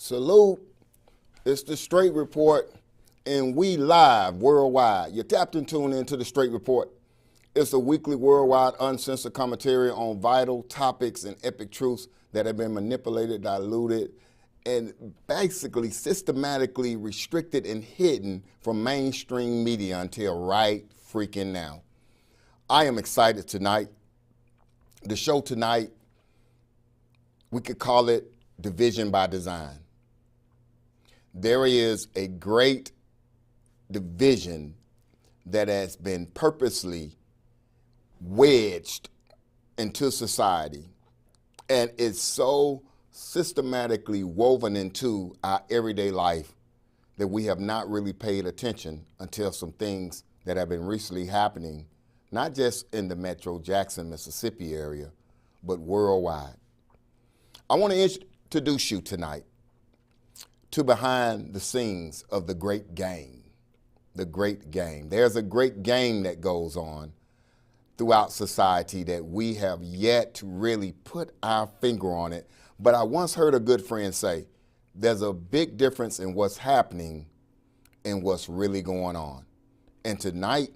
Salute. It's the Straight Report, and we live worldwide. You're tapped and tuned into the Straight Report. It's a weekly worldwide uncensored commentary on vital topics and epic truths that have been manipulated, diluted, and basically systematically restricted and hidden from mainstream media until right freaking now. I am excited tonight. The show tonight, we could call it Division by Design. There is a great division that has been purposely wedged into society, and it's so systematically woven into our everyday life that we have not really paid attention until some things that have been recently happening, not just in the Metro Jackson, Mississippi area, but worldwide. I want to introduce you tonight to behind the scenes of the great game. The great game. There's a great game that goes on throughout society that we have yet to really put our finger on it. But I once heard a good friend say, there's a big difference in what's happening and what's really going on. And tonight,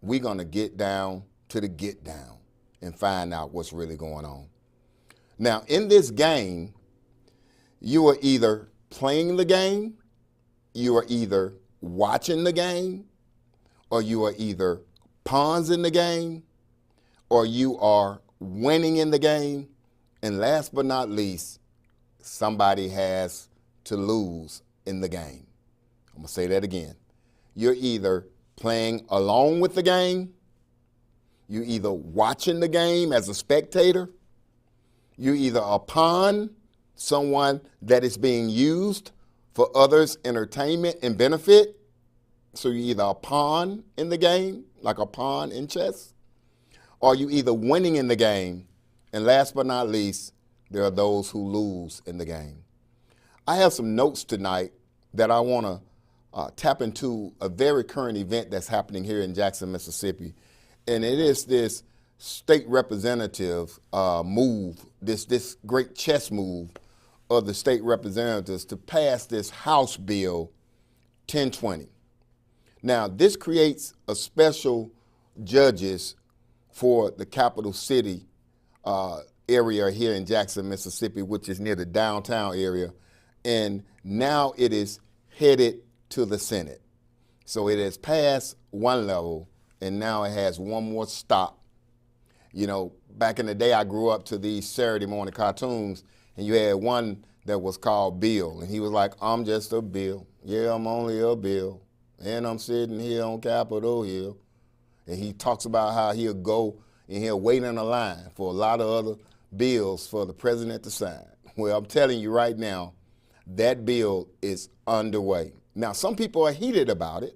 we're going to get down to the get down and find out what's really going on. Now, in this game, you are either playing the game, you are either watching the game, or you are either pawns in the game, or you are winning in the game, and last but not least, somebody has to lose in the game. I'm going to say that again. You're either playing along with the game, you're either watching the game as a spectator, you're either a pawn, someone that is being used for others' entertainment and benefit. So you're either a pawn in the game, like a pawn in chess, or you either winning in the game, and last but not least, there are those who lose in the game. I have some notes tonight that I want to tap into a very current event that's happening here in Jackson, Mississippi, and it is this state representative move, this great chess move of the state representatives to pass this House Bill 1020. Now, this creates a special judges for the capital city area here in Jackson, Mississippi, which is near the downtown area, and now it is headed to the Senate. So it has passed one level, and now it has one more stop. You know, back in the day, I grew up to these Saturday morning cartoons, and you had one that was called Bill, and he was like, I'm just a bill. Yeah, I'm only a bill, and I'm sitting here on Capitol Hill. And he talks about how he'll go and he'll wait in a line for a lot of other bills for the president to sign. Well, I'm telling you right now, that bill is underway. Now, some people are heated about it,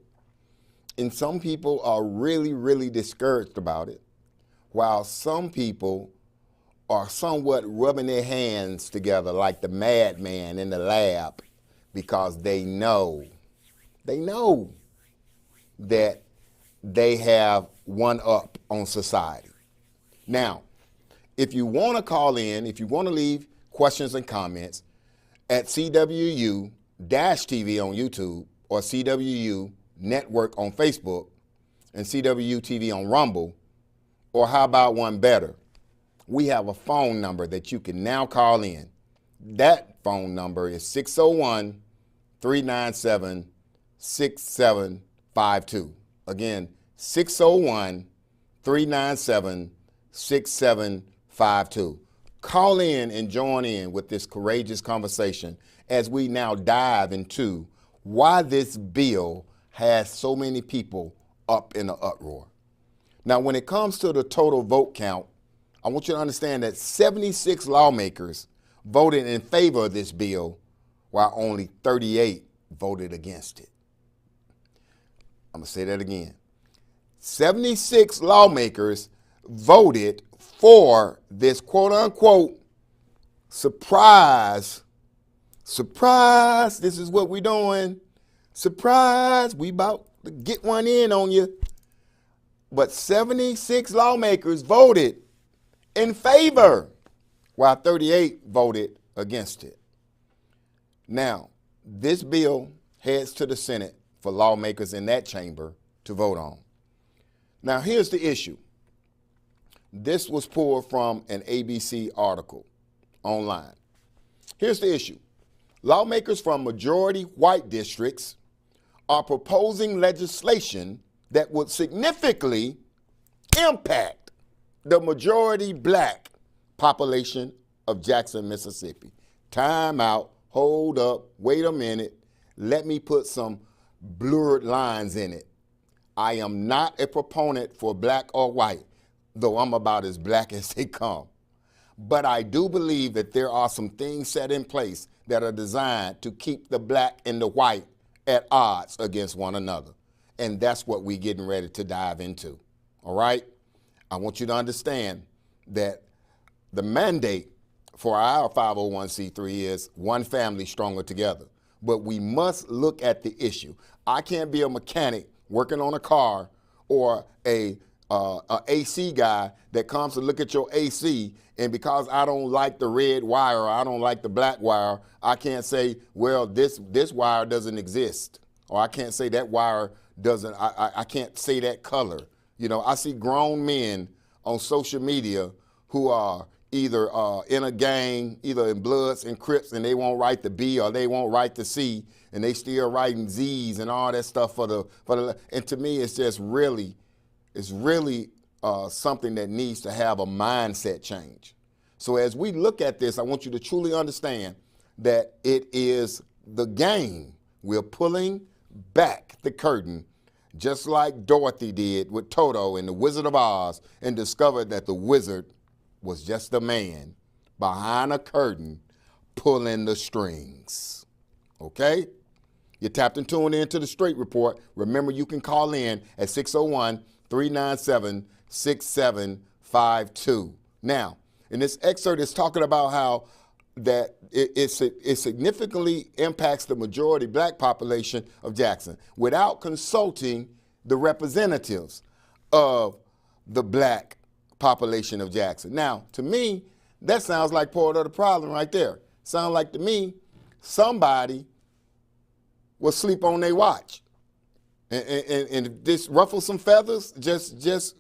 and some people are really, really discouraged about it, while some people are somewhat rubbing their hands together like the madman in the lab because they know that they have one up on society. Now, if you want to call in, if you want to leave questions and comments at CWU-TV on YouTube or CWU Network on Facebook and CWU-TV on Rumble, or how about one better? We have a phone number that you can now call in. That phone number is 601-397-6752. Again, 601-397-6752. Call in and join in with this courageous conversation as we now dive into why this bill has so many people up in an uproar. Now, when it comes to the total vote count, I want you to understand that 76 lawmakers voted in favor of this bill, while only 38 voted against it. I'm going to say that again. 76 lawmakers voted for this quote-unquote surprise, this is what we're doing, surprise, we about to get one in on you. But 76 lawmakers voted in favor, while 38 voted against it. Now, this bill heads to the Senate for lawmakers in that chamber to vote on. Now, here's the issue. This was pulled from an ABC article online. Here's the issue. Lawmakers from majority white districts are proposing legislation that would significantly impact the majority black population of Jackson, Mississippi. Time out, hold up, wait a minute. Let me put some blurred lines in it. I am not a proponent for black or white, though I'm about as black as they come. But I do believe that there are some things set in place that are designed to keep the black and the white at odds against one another. And that's what we're getting ready to dive into. All right? I want you to understand that the mandate for our 501c3 is one family stronger together. But we must look at the issue. I can't be a mechanic working on a car or a AC guy that comes to look at your AC, and because I don't like the red wire or I don't like the black wire, I can't say, well, this wire doesn't exist, or I can't say that wire doesn't, I can't say that color. You know, I see grown men on social media who are either in a gang, either in Bloods and Crips, and they won't write the B or they won't write the C, and they still writing Z's and all that stuff for the and to me it's just really, something that needs to have a mindset change. So as we look at this, I want you to truly understand that it is the game. We're pulling back the curtain, just like Dorothy did with Toto in The Wizard of Oz, and discovered that the wizard was just a man behind a curtain pulling the strings. Okay? You tapped and tuned into the Straight Report. Remember, you can call in at 601-397-6752. Now, in this excerpt, it's talking about how that it significantly impacts the majority black population of Jackson without consulting the representatives of the black population of Jackson. Now, to me, that sounds like part of the problem right there. Sounds like to me, somebody will sleep on their watch. And just ruffle some feathers, just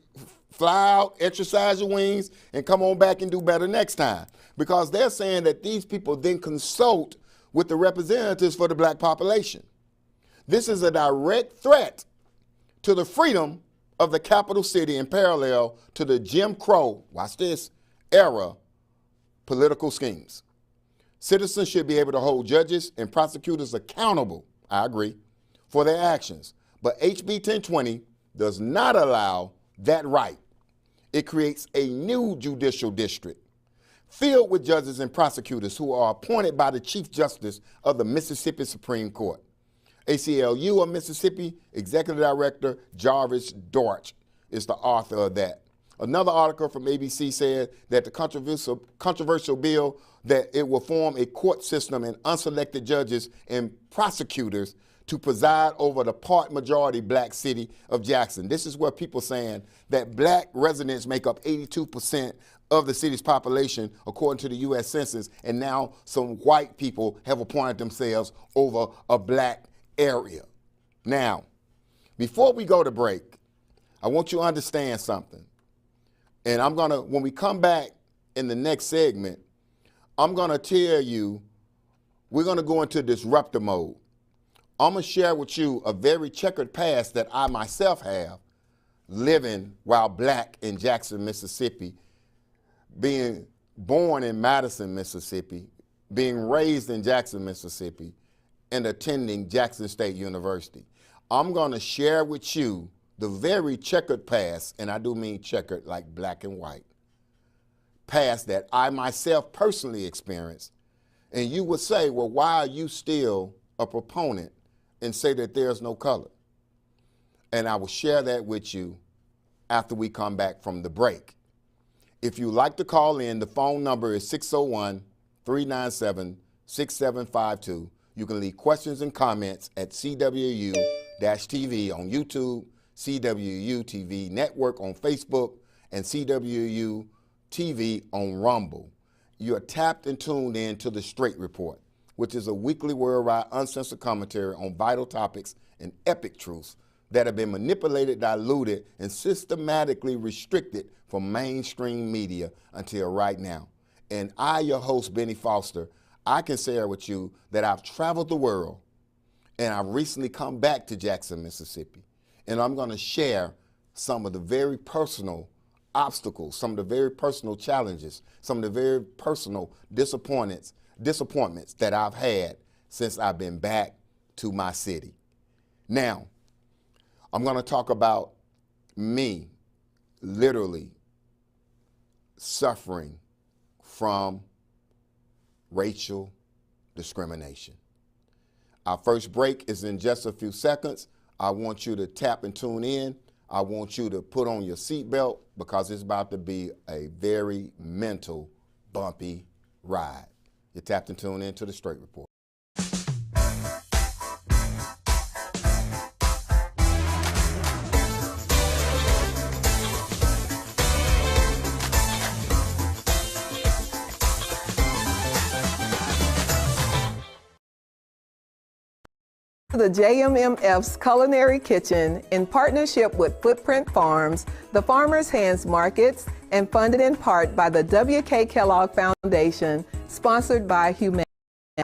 fly out, exercise your wings, and come on back and do better next time. Because they're saying that these people then consult with the representatives for the black population. This is a direct threat to the freedom of the capital city in parallel to the Jim Crow, watch this, era political schemes. Citizens should be able to hold judges and prosecutors accountable, I agree, for their actions. But HB 1020 does not allow that right. It creates a new judicial district filled with judges and prosecutors who are appointed by the Chief Justice of the Mississippi Supreme Court. ACLU of Mississippi Executive Director Jarvis Dorch is the author of that. Another article from ABC said that the controversial bill that it will form a court system and unselected judges and prosecutors to preside over the part majority black city of Jackson. This is where people saying that black residents make up 82% of the city's population, according to the U.S. Census, and now some white people have appointed themselves over a black area. Now, before we go to break, I want you to understand something. And I'm gonna, when we come back in the next segment, I'm gonna tell you, we're gonna go into disruptor mode. I'm gonna share with you a very checkered past that I myself have living while black in Jackson, Mississippi, being born in Madison, Mississippi, being raised in Jackson, Mississippi, and attending Jackson State University. I'm gonna share with you the very checkered past, and I do mean checkered like black and white, past that I myself personally experienced. And you would say, well, why are you still a proponent and say that there's no color? And I will share that with you after we come back from the break. If you'd like to call in, the phone number is 601-397-6752. You can leave questions and comments at CWU-TV on YouTube, Cwu-TV Network on Facebook, and Cwu-TV on Rumble. You are tapped and tuned in to the Straight Report. which is a weekly worldwide uncensored commentary on vital topics and epic truths that have been manipulated, diluted, and systematically restricted from mainstream media until right now. And I, your host, Bennie Foster, I can share with you that I've traveled the world and I've recently come back to Jackson, Mississippi. And I'm going to share some of the very personal obstacles, some of the very personal challenges, some of the very personal disappointments that I've had since I've been back to my city. Now, I'm going to talk about me literally suffering from racial discrimination. Our first break is in just a few seconds. I want you to tap and tune in. I want you to put on your seatbelt because it's about to be a very mental, bumpy ride. You tapped and tuned into the Straight Report. The JMMF's Culinary Kitchen, in partnership with Footprint Farms, the Farmers Hands Markets, and funded in part by the W.K. Kellogg Foundation, sponsored by Humanity.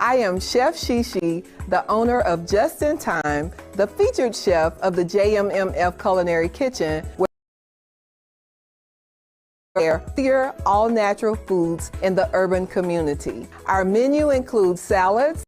I am Chef Shishi, the owner of Just in Time, the featured chef of the JMMF Culinary Kitchen, where healthier, all-natural foods in the urban community. Our menu includes salads,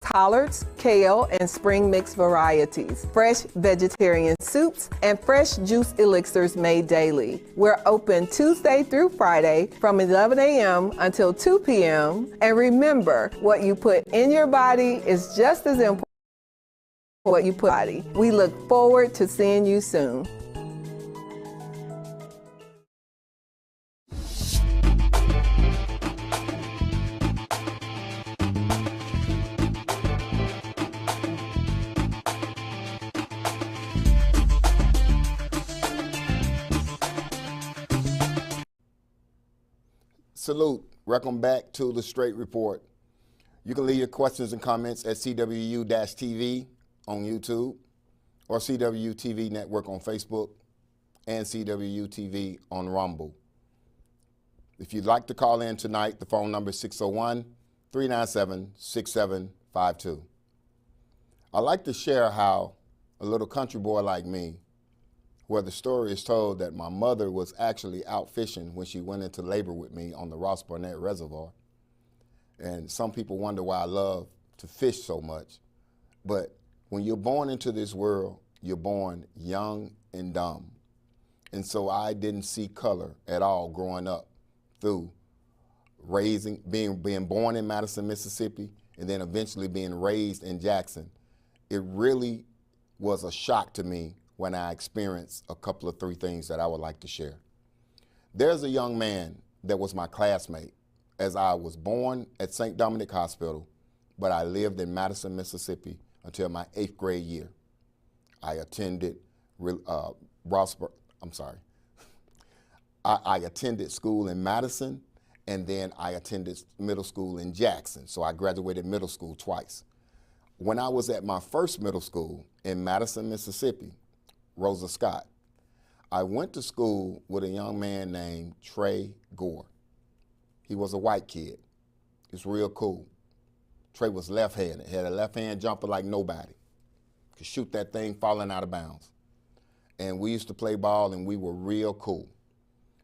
collards, kale, and spring mix varieties, fresh vegetarian soups, and fresh juice elixirs made daily. We're open Tuesday through Friday from 11 a.m. until 2 p.m. And remember, what you put in your body is just as important as what you put in your body. We look forward to seeing you soon. Salute. Welcome back to the Straight Report. You can leave your questions and comments at CW-TV on YouTube or Cwu-Tv Network on Facebook and Cwu-TV on Rumble. If you'd like to call in tonight, the phone number is 601-397-6752. I like to share how a little country boy like me, where the story is told that my mother was actually out fishing when she went into labor with me on the Ross Barnett Reservoir. And some people wonder why I love to fish so much. But when you're born into this world, you're born young and dumb. And so I didn't see color at all growing up through being born in Madison, Mississippi, and then eventually being raised in Jackson. It really was a shock to me when I experienced a couple of three things that I would like to share. There's a young man that was my classmate as I was born at St. Dominic Hospital, but I lived in Madison, Mississippi until my 8th grade year. I attended I attended school in Madison, and then I attended middle school in Jackson, so I graduated middle school twice. When I was at my first middle school in Madison, Mississippi, Rosa Scott, I went to school with a young man named Trey Gore. He was a white kid. He's real cool. Trey was left-handed, had a left-hand jumper like nobody. Could shoot that thing falling out of bounds. And we used to play ball, and we were real cool.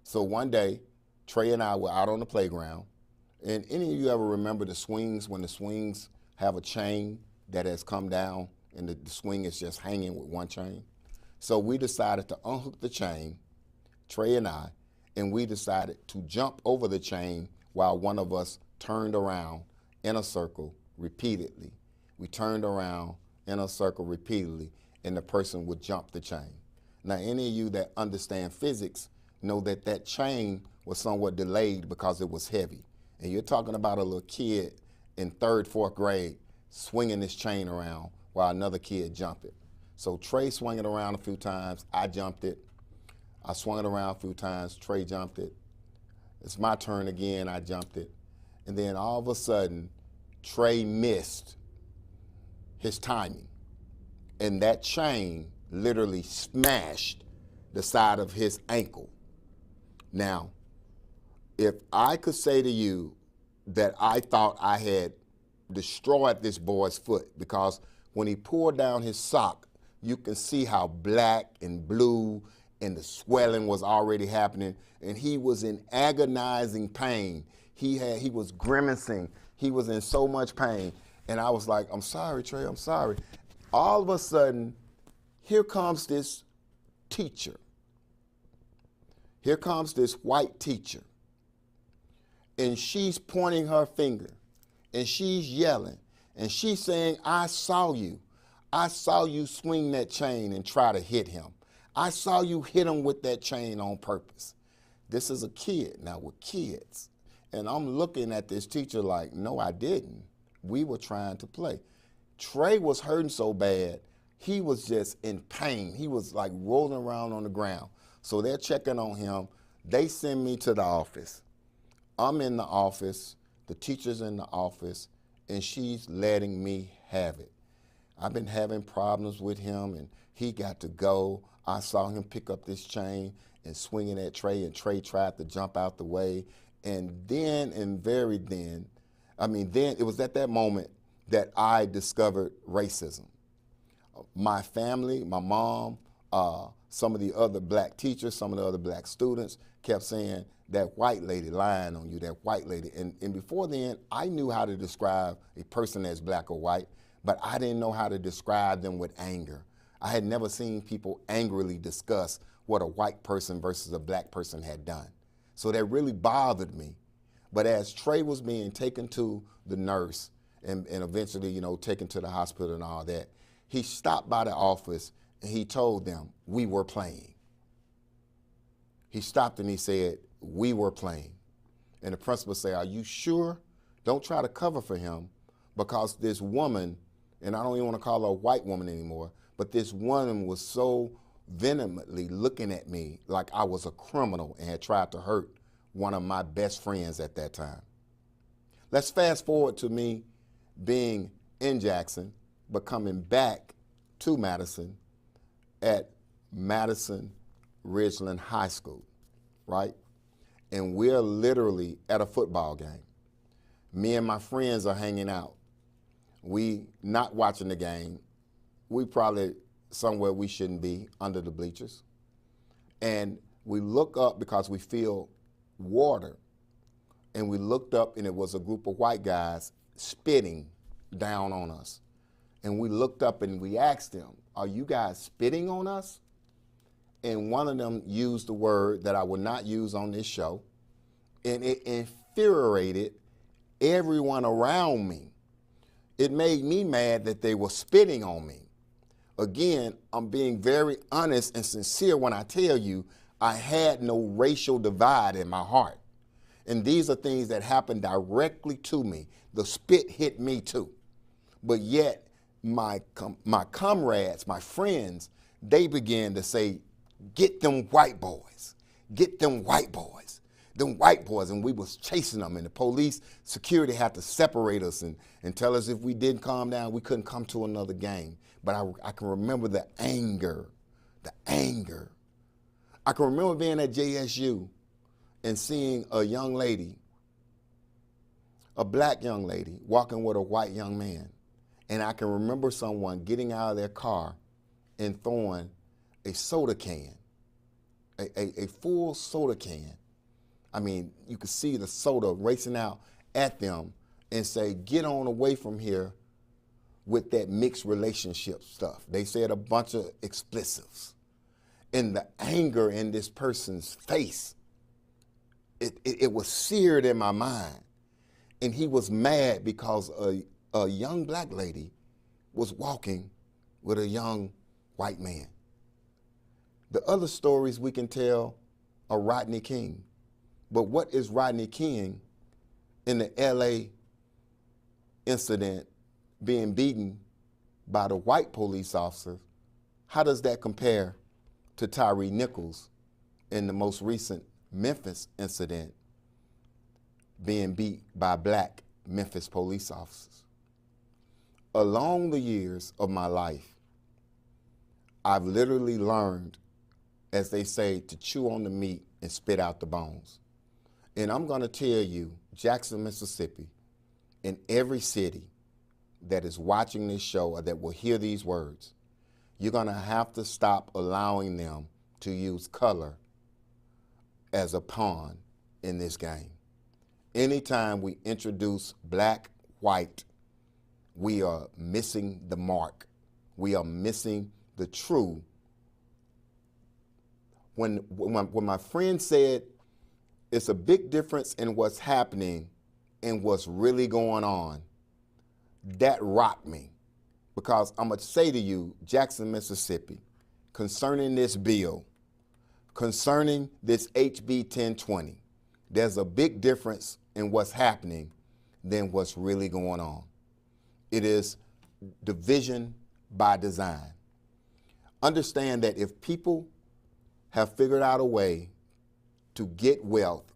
So one day, Trey and I were out on the playground, and any of you ever remember the swings, when the swings have a chain that has come down and the swing is just hanging with one chain? So we decided to unhook the chain, Trey and I, and we decided to jump over the chain while one of us turned around in a circle repeatedly. We turned around in a circle repeatedly, and the person would jump the chain. Now, any of you that understand physics know that that chain was somewhat delayed because it was heavy. And you're talking about a little kid in 3rd, 4th grade swinging this chain around while another kid jumped it. So Trey swung it around a few times, I jumped it. I swung it around a few times, Trey jumped it. It's my turn again, I jumped it. And then all of a sudden, Trey missed his timing, and that chain literally smashed the side of his ankle. Now, if I could say to you that I thought I had destroyed this boy's foot, because when he pulled down his sock, you can see how black and blue and the swelling was already happening, and he was in agonizing pain. He was grimacing. He was in so much pain. And I was like, I'm sorry, Trey, I'm sorry. All of a sudden, here comes this teacher. Here comes this white teacher. And she's pointing her finger, and she's yelling, and she's saying, I saw you. I saw you swing that chain and try to hit him. I saw you hit him with that chain on purpose. This is a kid. Now, we're kids. And I'm looking at this teacher like, no, I didn't. We were trying to play. Trey was hurting so bad, he was just in pain. He was like rolling around on the ground. So they're checking on him. They send me to the office. I'm in the office, the teacher's in the office, and she's letting me have it. I've been having problems with him, and he got to go. I saw him pick up this chain and swing it at Trey, and Trey tried to jump out the way. And then, then it was at that moment that I discovered racism. My family, my mom, some of the other black teachers, some of the other black students kept saying, that white lady lying on you, that white lady. And before then, I knew how to describe a person as black or white, but I didn't know how to describe them with anger. I had never seen people angrily discuss what a white person versus a black person had done. So that really bothered me. But as Trey was being taken to the nurse and eventually, taken to the hospital and all that, he stopped by the office and he told them, we were playing. He stopped and he said, we were playing. And the principal said, are you sure? Don't try to cover for him, because this woman, and I don't even want to call her a white woman anymore, but this woman was so vehemently looking at me like I was a criminal and had tried to hurt one of my best friends at that time. Let's fast forward to me being in Jackson, but coming back to Madison at Madison Ridgeland High School, right? And we're literally at a football game. Me and my friends are hanging out. We not watching the game. We probably somewhere we shouldn't be, under the bleachers. And we look up because we feel water. And we looked up and it was a group of white guys spitting down on us. And we looked up and we asked them, are you guys spitting on us? And one of them used the word that I would not use on this show, and it infuriated everyone around me. It made me mad that they were spitting on me. Again, I'm being very honest and sincere when I tell you I had no racial divide in my heart. And these are things that happened directly to me. The spit hit me too. But yet my comrades, my friends, they began to say, get them white boys, get them white boys, and we was chasing them, and the police security had to separate us and tell us if we didn't calm down, we couldn't come to another game. But I can remember the anger. I can remember being at JSU and seeing a young lady, a black young lady, walking with a white young man. And I can remember someone getting out of their car and throwing a soda can, a full soda can. I mean, you could see the soda racing out at them and say, get on away from here with that mixed relationship stuff. They said a bunch of expletives. And the anger in this person's face, it was seared in my mind. And he was mad because a young black lady was walking with a young white man. The other stories we can tell are Rodney King. But what is Rodney King in the LA incident being beaten by the white police officer? How does that compare to Tyree Nichols in the most recent Memphis incident being beat by black Memphis police officers. Along the years of my life, I've literally learned, as they say, to chew on the meat and spit out the bones. And I'm going to tell you, Jackson, Mississippi, in every city that is watching this show or that will hear these words, you're going to have to stop allowing them to use color as a pawn in this game. Anytime we introduce black, white, we are missing the mark. We are missing the true. When my friend said it's a big difference in what's happening and what's really going on, that rocked me. Because I'm going to say to you, Jackson, Mississippi, concerning this bill, concerning this HB 1020, there's a big difference in what's happening than what's really going on. It is division by design. Understand that if people have figured out a way to get wealth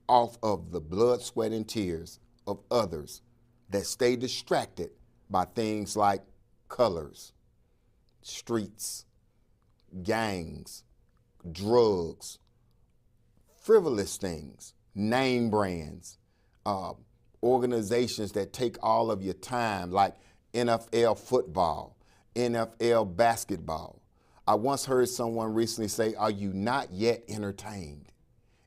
off of the blood, sweat, and tears of others that stay distracted by things like colors, streets, gangs, drugs, frivolous things, name brands, organizations that take all of your time, like NFL football, NFL basketball. I once heard someone recently say, "Are you not yet entertained?"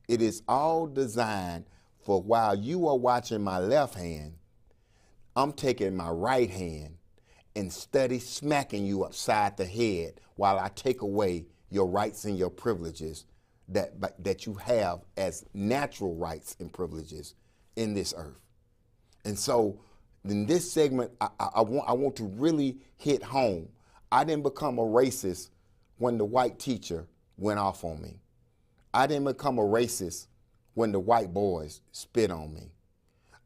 It is all designed for while you are watching my left hand, I'm taking my right hand and steady smacking you upside the head while I take away your rights and your privileges that you have as natural rights and privileges in this earth. And so in this segment, I want to really hit home. I didn't become a racist when the white teacher went off on me. I didn't become a racist when the white boys spit on me.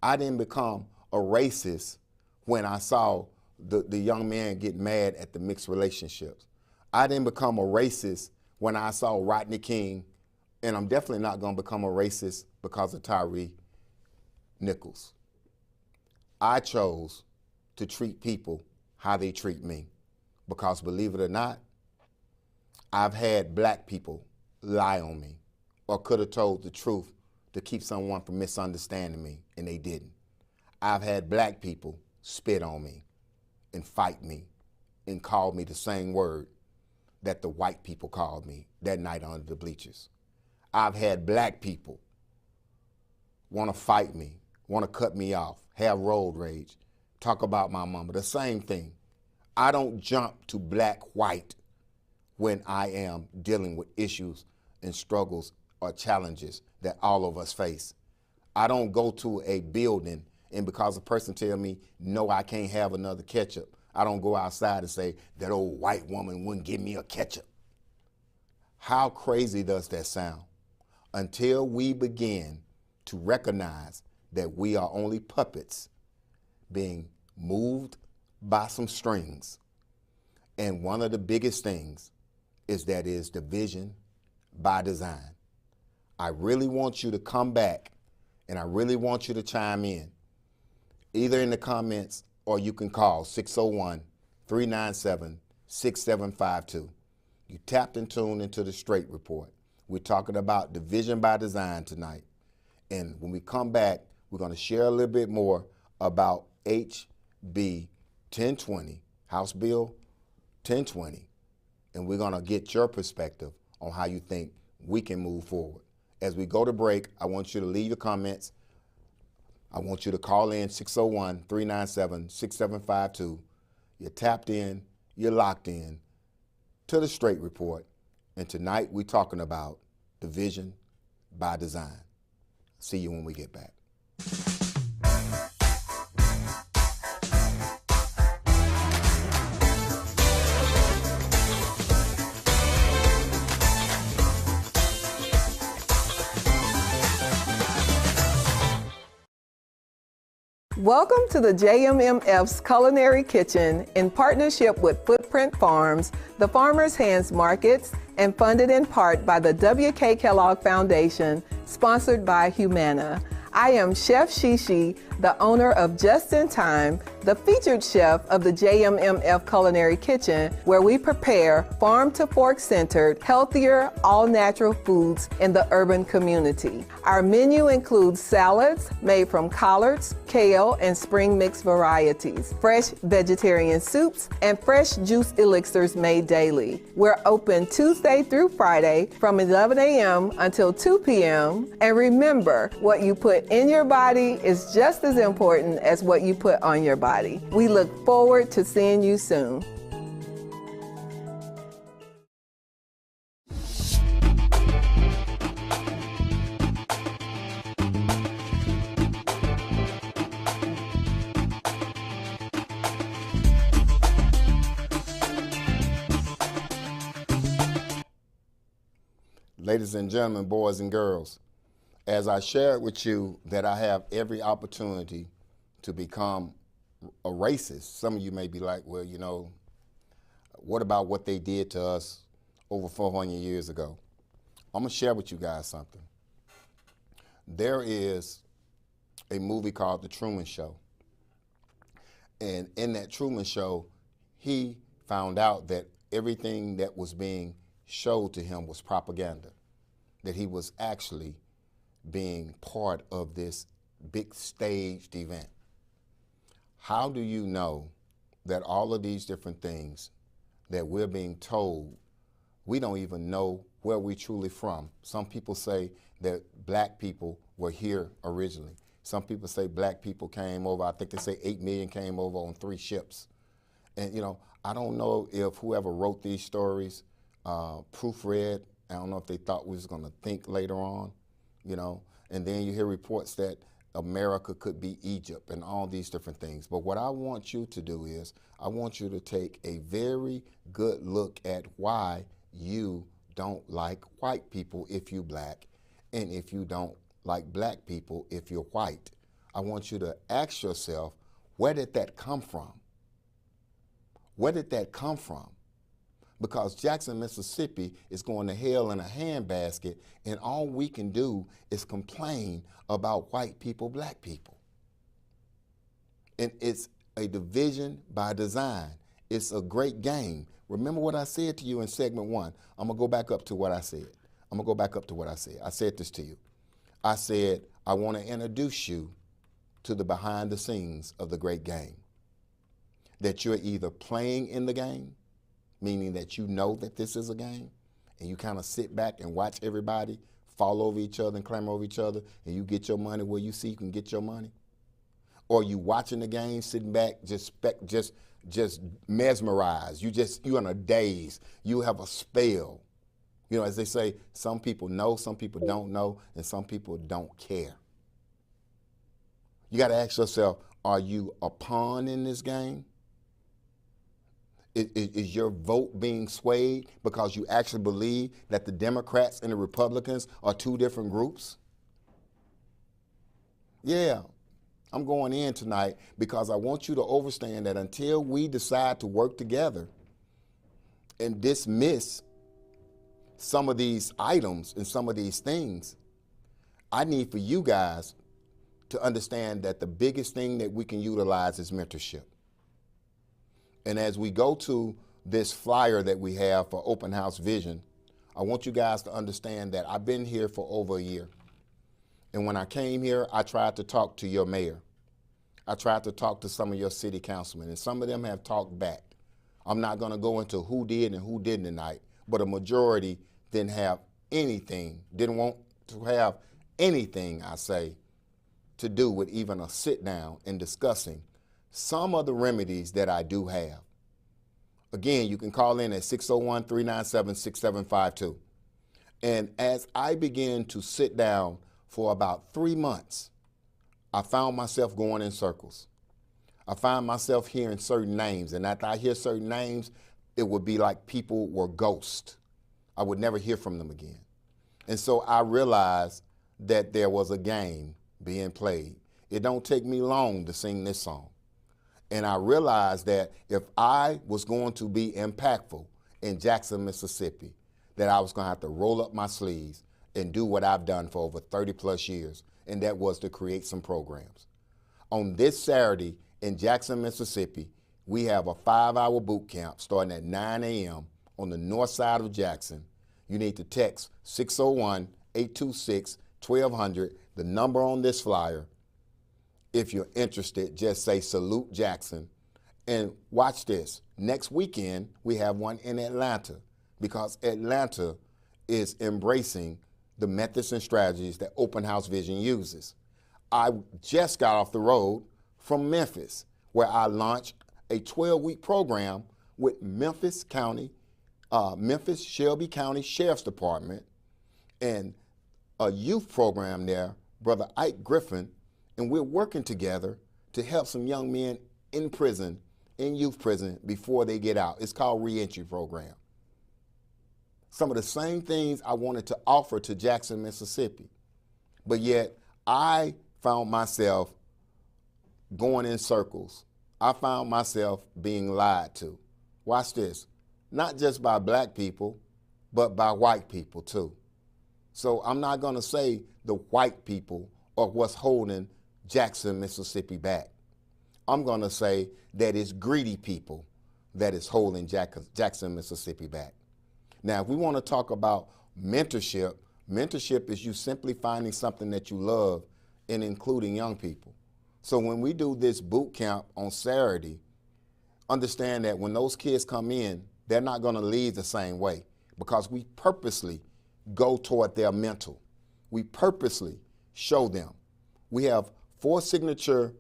I didn't become a racist when I saw the young man get mad at the mixed relationships. I didn't become a racist when I saw Rodney King, and I'm definitely not going to become a racist because of Tyree Nichols. I chose to treat people how they treat me because, believe it or not, I've had black people lie on me or could have told the truth to keep someone from misunderstanding me, and they didn't. I've had black people spit on me and fight me and call me the same word that the white people called me that night under the bleachers. I've had black people want to fight me, want to cut me off, have road rage, talk about my mama, the same thing. I don't jump to black, white when I am dealing with issues and struggles or challenges that all of us face. I don't go to a building and because a person tell me, no, I can't have another ketchup, I don't go outside and say, that old white woman wouldn't give me a ketchup. How crazy does that sound? Until we begin to recognize that we are only puppets being moved by some strings. And one of the biggest things is division by design. I really want you to come back and I really want you to chime in, either in the comments or you can call 601-397-6752. You tapped and tuned into the Straight Report. We're talking about division by design tonight. And when we come back, we're going to share a little bit more about HB 1020, House Bill 1020, and we're going to get your perspective on how you think we can move forward. As we go to break, I want you to leave your comments. I want you to call in 601-397-6752. You're tapped in, you're locked in to the Straight Report. And tonight we're talking about division by design. See you when we get back. Welcome to the JMMF's Culinary Kitchen in partnership with Footprint Farms, the Farmers Hands Markets, and funded in part by the W.K. Kellogg Foundation, sponsored by Humana. I am Chef Shishi, the owner of Just in Time, the featured chef of the JMMF Culinary Kitchen, where we prepare farm-to-fork centered, healthier, all-natural foods in the urban community. Our menu includes salads made from collards, kale, and spring mix varieties, fresh vegetarian soups, and fresh juice elixirs made daily. We're open Tuesday through Friday from 11 a.m. until 2 p.m. And remember, what you put in your body is just as important as what you put on your body. We look forward to seeing you soon. Ladies and gentlemen, boys and girls, as I shared with you that I have every opportunity to become a racist, some of you may be like, well, you know, what about what they did to us over 400 years ago? I'm going to share with you guys something. There is a movie called The Truman Show. And in that Truman Show, he found out that everything that was being showed to him was propaganda, that he was actually being part of this big staged event. How do you know that all of these different things that we're being told, we don't even know where we truly from? Some people say that black people were here originally. Some people say black people came over, I think they say 8 million came over on 3 ships. And you know, I don't know if whoever wrote these stories proofread. I don't know if they thought we was gonna think later on, you know. And then you hear reports that America could be Egypt and all these different things. But what I want you to do is, I want you to take a very good look at why you don't like white people if you're black, and if you don't like black people if you're white. I want you to ask yourself, where did that come from? Where did that come from? Because Jackson, Mississippi is going to hell in a handbasket, and all we can do is complain about white people, black people. And it's a division by design. It's a great game. Remember what I said to you in segment 1. I'm going to go back up to what I said. I said this to you. I said, I want to introduce you to the behind the scenes of the great game. That you're either playing in the game, meaning that you know that this is a game, and you kind of sit back and watch everybody fall over each other and clamor over each other, and you get your money where you see you can get your money. Or you watching the game, sitting back, just mesmerized. You're in a daze. You have a spell. You know, as they say, some people know, some people don't know, and some people don't care. You got to ask yourself, are you a pawn in this game? Is your vote being swayed because you actually believe that the Democrats and the Republicans are 2 different groups? Yeah, I'm going in tonight because I want you to understand that until we decide to work together and dismiss some of these items and some of these things, I need for you guys to understand that the biggest thing that we can utilize is mentorship. And as we go to this flyer that we have for Open House Vision, I want you guys to understand that I've been here for over a year. And when I came here, I tried to talk to your mayor. I tried to talk to some of your city councilmen, and some of them have talked back. I'm not going to go into who did and who didn't tonight, but a majority didn't have anything, didn't want to have anything, I say, to do with even a sit down and discussing some of the remedies that I do have. Again, you can call in at 601-397-6752. And as I began to sit down for about 3 months, I found myself going in circles. I found myself hearing certain names, and after I hear certain names, it would be like people were ghosts. I would never hear from them again. And so I realized that there was a game being played. It don't take me long to sing this song. And I realized that if I was going to be impactful in Jackson, Mississippi, that I was going to have to roll up my sleeves and do what I've done for over 30 plus years, and that was to create some programs. On this Saturday in Jackson, Mississippi, we have a 5-hour boot camp starting at 9 a.m. on the north side of Jackson. You need to text 601-826-1200, the number on this flyer. If you're interested, just say Salute Jackson. And watch this. Next weekend, we have one in Atlanta because Atlanta is embracing the methods and strategies that Open House Vision uses. I just got off the road from Memphis, where I launched a 12-week program with Memphis Shelby County Sheriff's Department and a youth program there, Brother Ike Griffin, and we're working together to help some young men in prison, in youth prison, before they get out. It's called Reentry Program. Some of the same things I wanted to offer to Jackson, Mississippi, but yet I found myself going in circles. I found myself being lied to. Watch this. Not just by black people, but by white people too. So I'm not going to say the white people are what's holding Jackson, Mississippi back. I'm going to say that it's greedy people that is holding Jackson, Mississippi back. Now, if we want to talk about mentorship, mentorship is you simply finding something that you love and including young people. So when we do this boot camp on Saturday, understand that when those kids come in, they're not going to leave the same way because we purposely go toward their mental. We purposely show them. We have 4 signature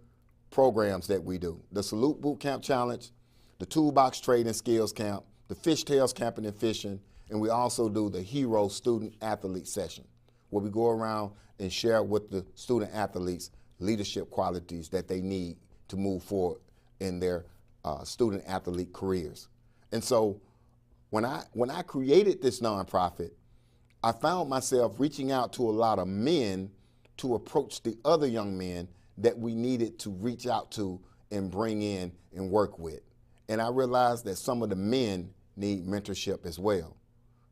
programs that we do: the Salute Boot Camp Challenge, the Toolbox Trading Skills Camp, the Fishtails Camping and Fishing, and we also do the Hero Student Athlete Session, where we go around and share with the student athletes leadership qualities that they need to move forward in their student athlete careers. And so when I created this nonprofit, I found myself reaching out to a lot of men to approach the other young men that we needed to reach out to and bring in and work with. And I realized that some of the men need mentorship as well.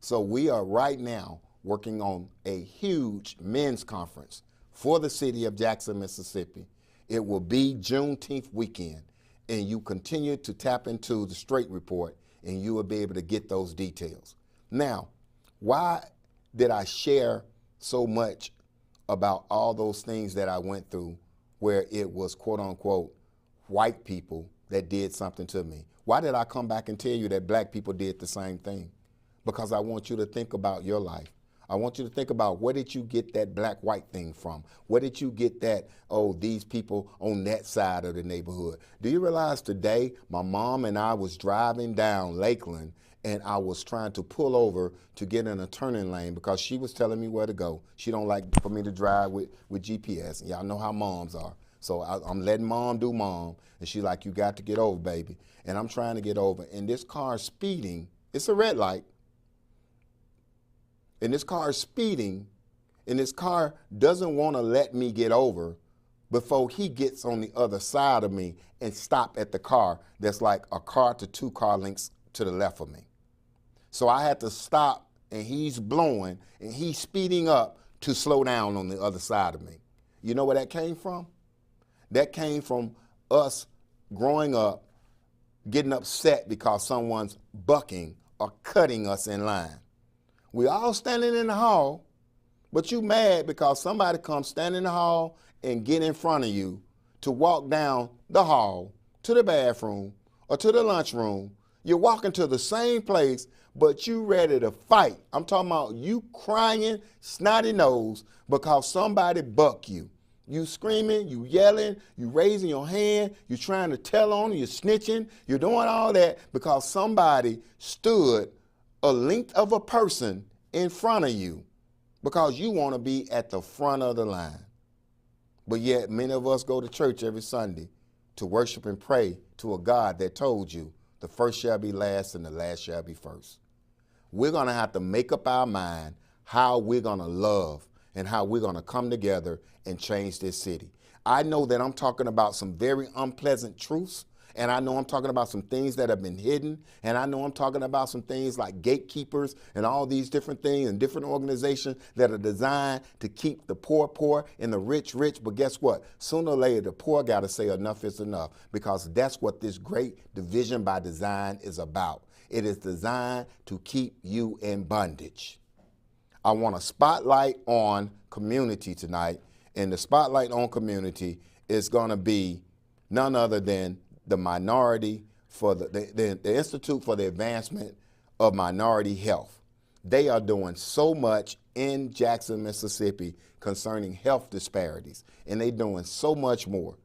So we are right now working on a huge men's conference for the city of Jackson, Mississippi. It will be Juneteenth weekend, and you continue to tap into the Straight Report, and you will be able to get those details. Now, why did I share so much about all those things that I went through where it was, quote unquote, white people that did something to me? Why did I come back and tell you that black people did the same thing? Because I want you to think about your life. I want you to think about, where did you get that black-white thing from? Where did you get that, oh, these people on that side of the neighborhood? Do you realize today my mom and I was driving down Lakeland, and I was trying to pull over to get in a turning lane because she was telling me where to go. She don't like for me to drive with GPS, and y'all know how moms are. So I'm letting mom do mom, and she's like, you got to get over, baby. And I'm trying to get over, and this car is speeding. It's a red light. And this car is speeding, and this car doesn't want to let me get over before he gets on the other side of me and stop at the car that's like a car to 2 car lengths to the left of me. So I had to stop, and he's blowing, and he's speeding up to slow down on the other side of me. You know where that came from? That came from us growing up, getting upset because someone's bucking or cutting us in line. We all standing in the hall, but you mad because somebody comes stand in the hall and get in front of you to walk down the hall to the bathroom or to the lunchroom. You're walking to the same place, but you ready to fight. I'm talking about you crying, snotty nose, because somebody bucked you. You screaming, you yelling, you raising your hand, you trying to tell on, you snitching, you're doing all that because somebody stood a length of a person in front of you because you want to be at the front of the line. But yet many of us go to church every Sunday to worship and pray to a God that told you the first shall be last and the last shall be first. We're going to have to make up our mind how we're going to love and how we're going to come together and change this city. I know that I'm talking about some very unpleasant truths, And I know I'm talking about some things that have been hidden. And I know I'm talking about some things like gatekeepers and all these different things and different organizations that are designed to keep the poor poor and the rich rich. But guess what? Sooner or later, the poor got to say enough is enough, because that's what this great division by design is about. It is designed to keep you in bondage. I want a spotlight on community tonight, and the spotlight on community is going to be none other than the minority for the Institute for the Advancement of Minority Health. They are doing so much in Jackson, Mississippi concerning health disparities, and they're doing so much more.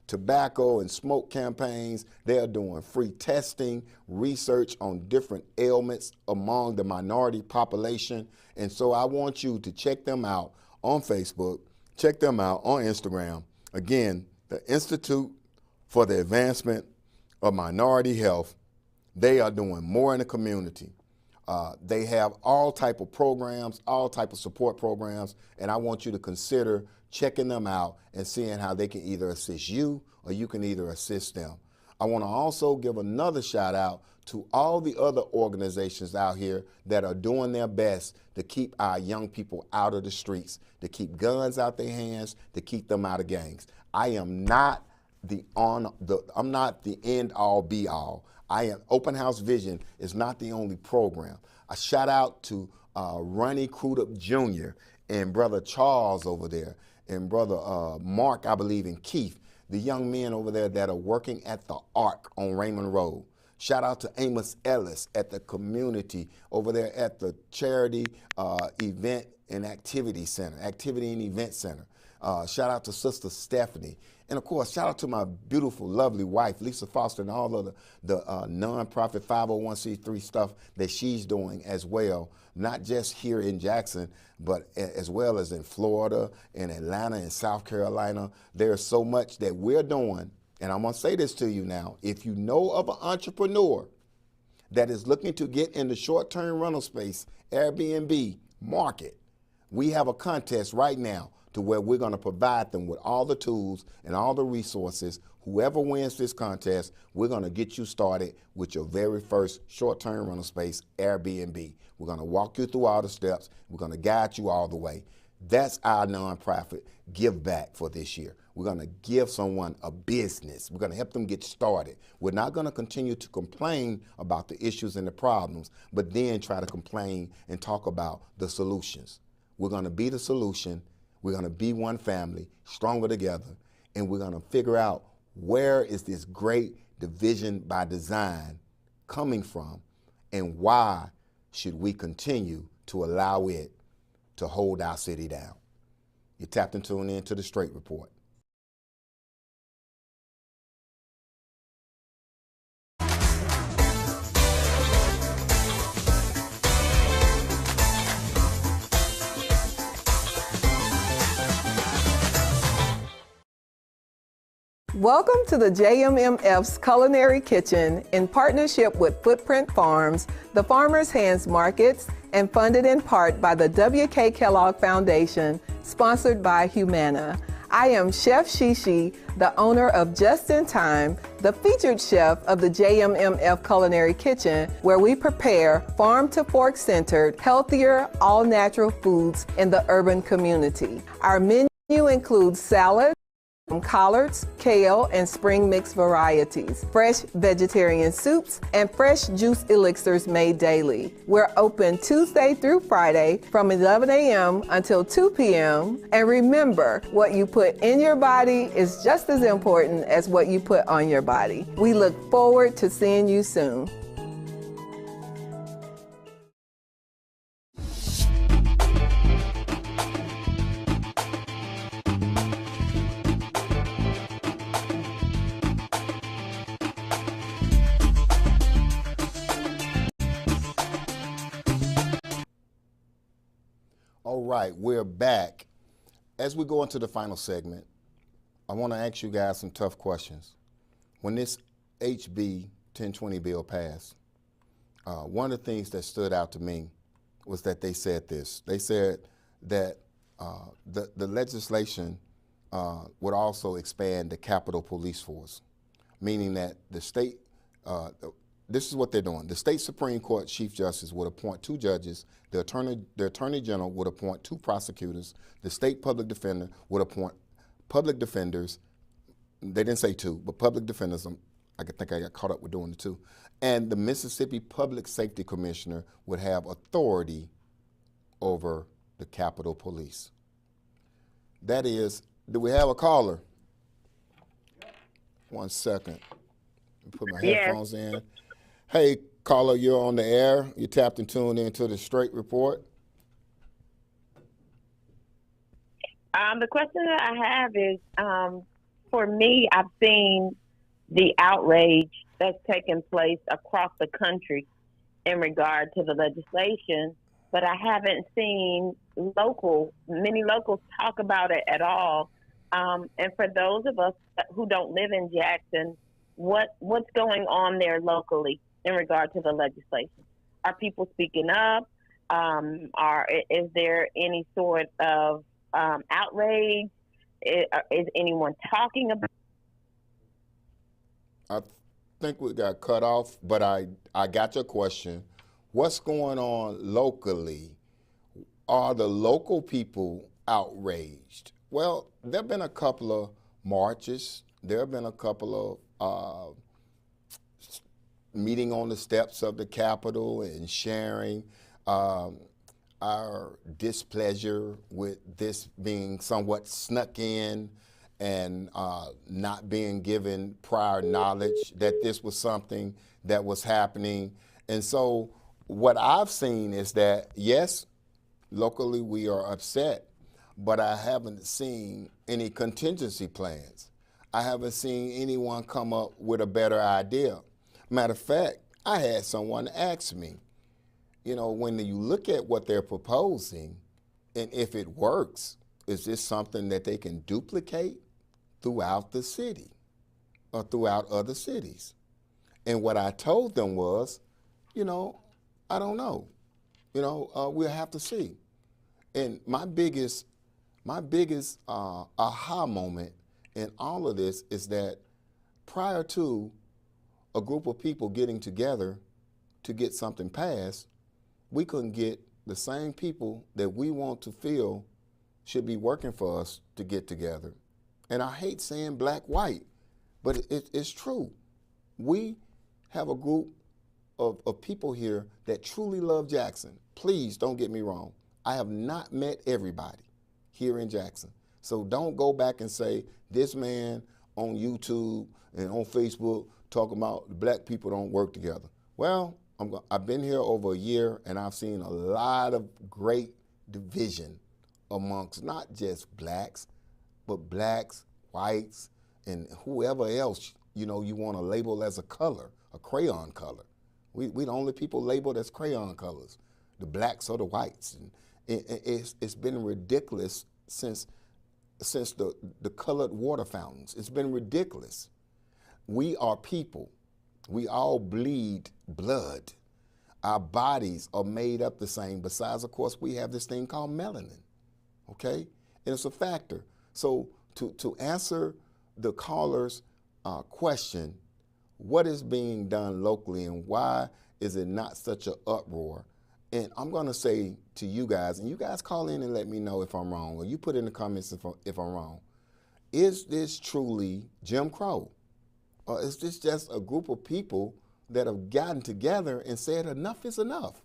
Tobacco and smoke campaigns, they are doing free testing, research on different ailments among the minority population. And so I want you to check them out on Facebook, check them out on Instagram. Again, the Institute for the Advancement of Minority Health, they are doing more in the community. They have all type of programs, all type of support programs, and I want you to consider checking them out and seeing how they can either assist you or you can either assist them. I want to also give another shout out to all the other organizations out here that are doing their best to keep our young people out of the streets, to keep guns out their hands, to keep them out of gangs. I am not I'm not the end all be all. Open House Vision is not the only program. A shout out to Ronnie Crudup Jr. and Brother Charles over there, and Brother Mark, I believe, and Keith, the young men over there that are working at the Ark on Raymond Road. Shout out to Amos Ellis at the community over there at the Charity Event and Activity Center, Activity and Event Center. Shout out to Sister Stephanie. And of course, shout out to my beautiful, lovely wife, Lisa Foster, and all of the nonprofit 501c3 stuff that she's doing as well, not just here in Jackson, but as well as in Florida and Atlanta and South Carolina. There's so much that we're doing. And I'm going to say this to you now. If you know of an entrepreneur that is looking to get in the short-term rental space, Airbnb market, we have a contest right now to where we're going to provide them with all the tools and all the resources. Whoever wins this contest, we're going to get you started with your very first short-term rental space, Airbnb. We're going to walk you through all the steps. We're going to guide you all the way. That's our nonprofit give back for this year. We're going to give someone a business. We're going to help them get started. We're not going to continue to complain about the issues and the problems, but then try to complain and talk about the solutions. We're going to be the solution. We're going to be one family, stronger together, and we're going to figure out where is this great division by design coming from, and why should we continue to allow it to hold our city down. You're tapped and tuned in to the Straight Report. Welcome to the JMMF's Culinary Kitchen in partnership with Footprint Farms, the Farmers Hands Markets, and funded in part by the W.K. Kellogg Foundation, sponsored by Humana. I am Chef Shishi, the owner of Just in Time, the featured chef of the JMMF Culinary Kitchen, where we prepare farm-to-fork centered, healthier, all-natural foods in the urban community. Our menu includes salads, collards, kale, and spring mix varieties, fresh vegetarian soups, and fresh juice elixirs made daily. We're open Tuesday through Friday from 11 a.m. until 2 p.m. And remember, what you put in your body is just as important as what you put on your body. We look forward to seeing you soon. All right, we're back. As we go into the final segment, I want to ask you guys some tough questions. When this HB 1020 bill passed, one of the things that stood out to me was that they said this. They said that the legislation would also expand the Capitol Police Force. meaning that the state, this is what they're doing. The state Supreme Court Chief Justice would appoint 2 judges, the Attorney General would appoint 2 prosecutors, the state public defender would appoint public defenders, they didn't say 2, but public defenders, I think I got caught up with doing the 2, and the Mississippi Public Safety Commissioner would have authority over the Capitol Police. That is, do we have a caller? One second. Put my headphones in. Hey, caller, you're on the air. You tapped and tuned into the Straight Report. The question that I have is, for me, I've seen the outrage that's taken place across the country in regard to the legislation, but I haven't seen many locals talk about it at all. And for those of us who don't live in Jackson, what's going on there locally in regard to the legislation? Are people speaking up? Is there any sort of outrage? Is anyone talking about? I think we got cut off, but I got your question. What's going on locally? Are the local people outraged? Well, there have been a couple of marches. There have been a couple of meeting on the steps of the Capitol and sharing our displeasure with this being somewhat snuck in and not being given prior knowledge that this was something that was happening. And so what I've seen is that, yes, locally we are upset, but I haven't seen any contingency plans. I haven't seen anyone come up with a better idea. Matter of fact, I had someone ask me, you know, when you look at what they're proposing, and if it works, is this something that they can duplicate throughout the city or throughout other cities? And what I told them was, you know, I don't know. You know, we'll have to see. And my biggest aha moment in all of this is that prior to a group of people getting together to get something passed, we couldn't get the same people that we want to feel should be working for us to get together. And I hate saying black, white, but it's true. We have a group of people here that truly love Jackson. Please don't get me wrong. I have not met everybody here in Jackson. So don't go back and say this man on YouTube and on Facebook talking about black people don't work together. Well, I've been here over a year and I've seen a lot of great division amongst not just blacks, but blacks, whites, and whoever else, you know, you want to label as a color, a crayon color. We the only people labeled as crayon colors, the blacks or the whites. And it's been ridiculous since the colored water fountains. It's been ridiculous. We are people. We all bleed blood. Our bodies are made up the same. Besides, of course, we have this thing called melanin, okay? And it's a factor. So to answer the caller's question, what is being done locally and why is it not such an uproar? And I'm going to say to you guys, and you guys call in and let me know if I'm wrong, or you put in the comments if I'm wrong. Is this truly Jim Crow? Or is this just a group of people that have gotten together and said enough is enough?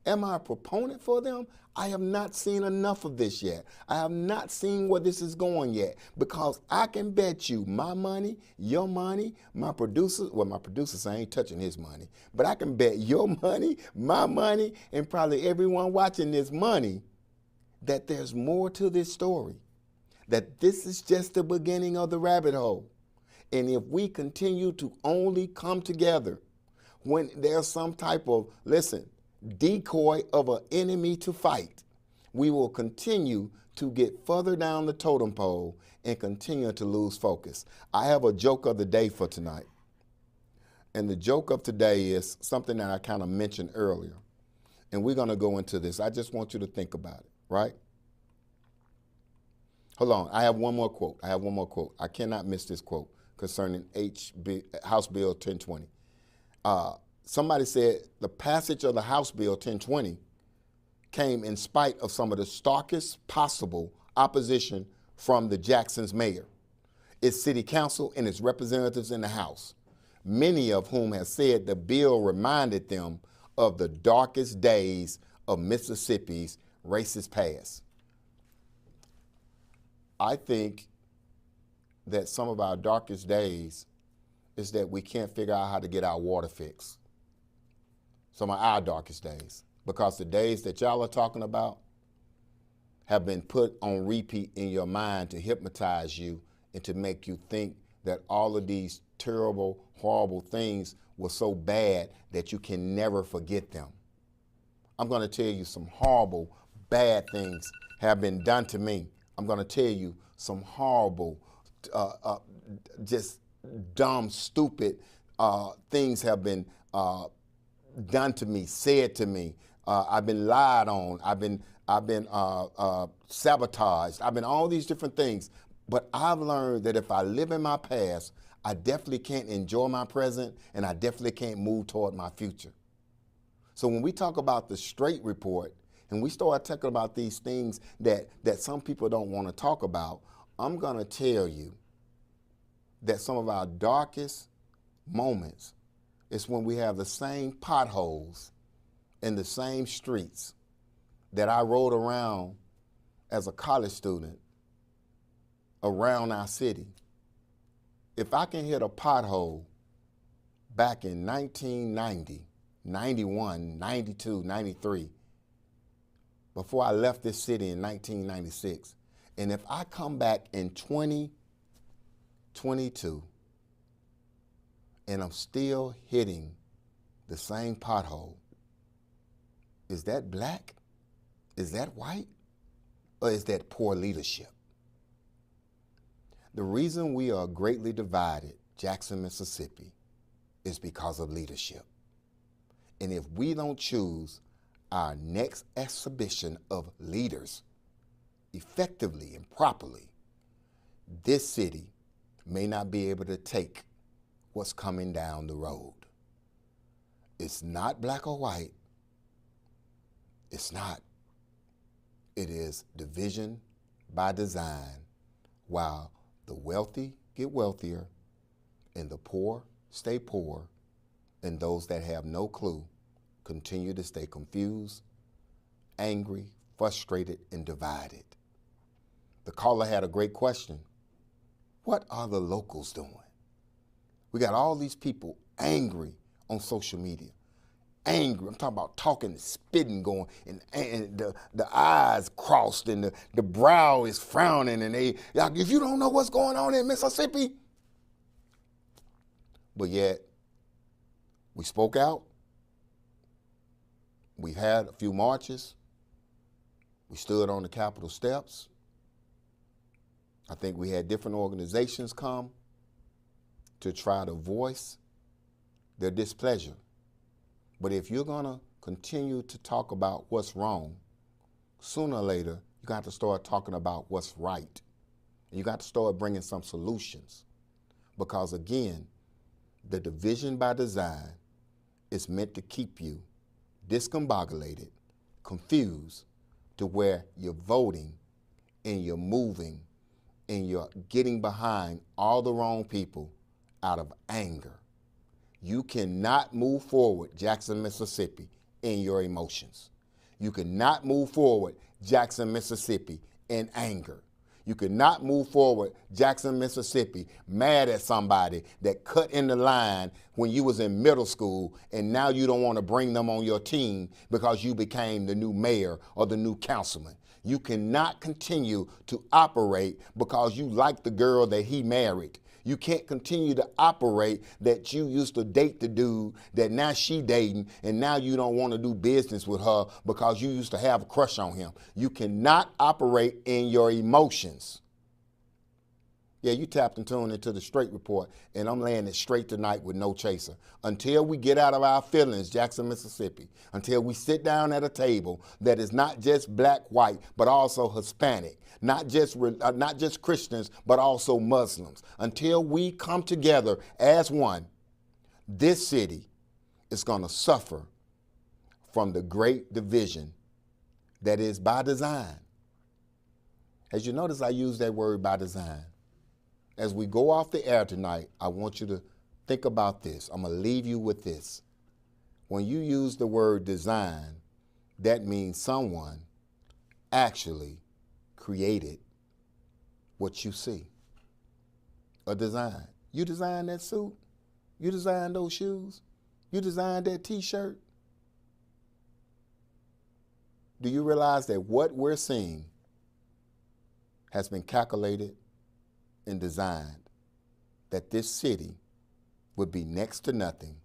Am I a proponent for them? I have not seen enough of this yet. I have not seen where this is going yet, because I can bet you my money, your money, my producers, well, my producers, I ain't touching his money, but I can bet your money, my money, and probably everyone watching this money that there's more to this story, that this is just the beginning of the rabbit hole. And if we continue to only come together when there's some type of, decoy of an enemy to fight, we will continue to get further down the totem pole and continue to lose focus. I have a joke of the day for tonight. And the joke of today is something that I kind of mentioned earlier. And we're going to go into this. I just want you to think about it, right? Hold on. I have one more quote. I cannot miss this quote concerning House Bill 1020. Somebody said the passage of the House Bill 1020 came in spite of some of the starkest possible opposition from the Jackson's mayor, its city council, and its representatives in the House, many of whom have said the bill reminded them of the darkest days of Mississippi's racist past. I think that some of our darkest days is that we can't figure out how to get our water fixed. Some of our darkest days, because the days that y'all are talking about have been put on repeat in your mind to hypnotize you and to make you think that all of these terrible, horrible things were so bad that you can never forget them. I'm going to tell you some horrible, bad things have been done to me. I'm going to tell you some horrible, just dumb, stupid things have been done to me, said to me. I've been lied on. I've been sabotaged. I've been all these different things. But I've learned that if I live in my past, I definitely can't enjoy my present, and I definitely can't move toward my future. So when we talk about the Straight Report, and we start talking about these things that some people don't want to talk about, I'm going to tell you that some of our darkest moments is when we have the same potholes in the same streets that I rode around as a college student around our city. If I can hit a pothole back in 1990, 91, 92, 93, before I left this city in 1996, and if I come back in 2022 and I'm still hitting the same pothole, is that black? Is that white? Or is that poor leadership? The reason we are greatly divided, Jackson, Mississippi, is because of leadership. And if we don't choose our next exhibition of leaders effectively and properly, this city may not be able to take what's coming down the road. It's not black or white. It's not. It is division by design, while the wealthy get wealthier and the poor stay poor, and those that have no clue continue to stay confused, angry, frustrated, and divided. The caller had a great question. What are the locals doing? We got all these people angry on social media. Angry, I'm talking about talking, spitting, going, and the eyes crossed, and the brow is frowning, and they, like, if you don't know what's going on in Mississippi. But yet, we spoke out. We've had a few marches. We stood on the Capitol steps. I think we had different organizations come to try to voice their displeasure. But if you're going to continue to talk about what's wrong, sooner or later, you got to start talking about what's right. And you got to start bringing some solutions. Because again, the division by design is meant to keep you discombobulated, confused, to where you're voting and you're moving and you're getting behind all the wrong people out of anger. You cannot move forward, Jackson, Mississippi, in your emotions. You cannot move forward, Jackson, Mississippi, in anger. You cannot move forward, Jackson, Mississippi, mad at somebody that cut in the line when you was in middle school, and now you don't want to bring them on your team because you became the new mayor or the new councilman. You cannot continue to operate because you like the girl that he married. You can't continue to operate that you used to date the dude that now she dating, and now you don't want to do business with her because you used to have a crush on him. You cannot operate in your emotions. Yeah, you tapped and tuned into the Straight Report, and I'm laying it straight tonight with no chaser. Until we get out of our feelings, Jackson, Mississippi, until we sit down at a table that is not just black, white, but also Hispanic, not just Christians, but also Muslims. Until we come together as one, this city is going to suffer from the great division that is by design. As you notice, I use that word by design. As we go off the air tonight, I want you to think about this. I'm going to leave you with this. When you use the word design, that means someone actually created what you see. A design. You designed that suit? You designed those shoes? You designed that t-shirt? Do you realize that what we're seeing has been calculated and designed, that this city would be next to nothing,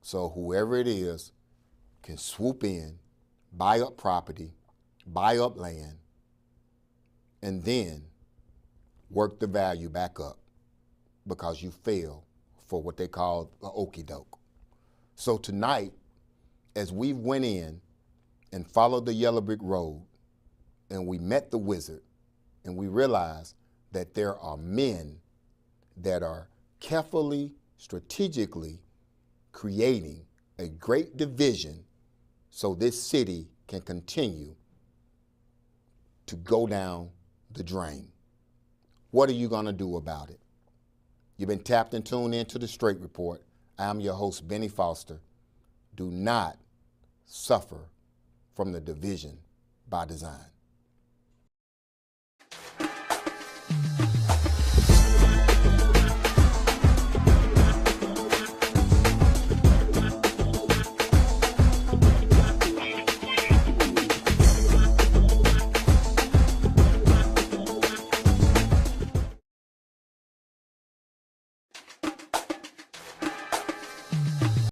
so whoever it is can swoop in, buy up property, buy up land, and then work the value back up because you fell for what they call the okie doke. So tonight, as we went in and followed the yellow brick road, and we met the wizard, and we realized that there are men that are carefully, strategically creating a great division so this city can continue to go down the drain. What are you going to do about it? You've been tapped and tuned into the Straight Report. I'm your host, Bennie Foster. Do not suffer from the division by design.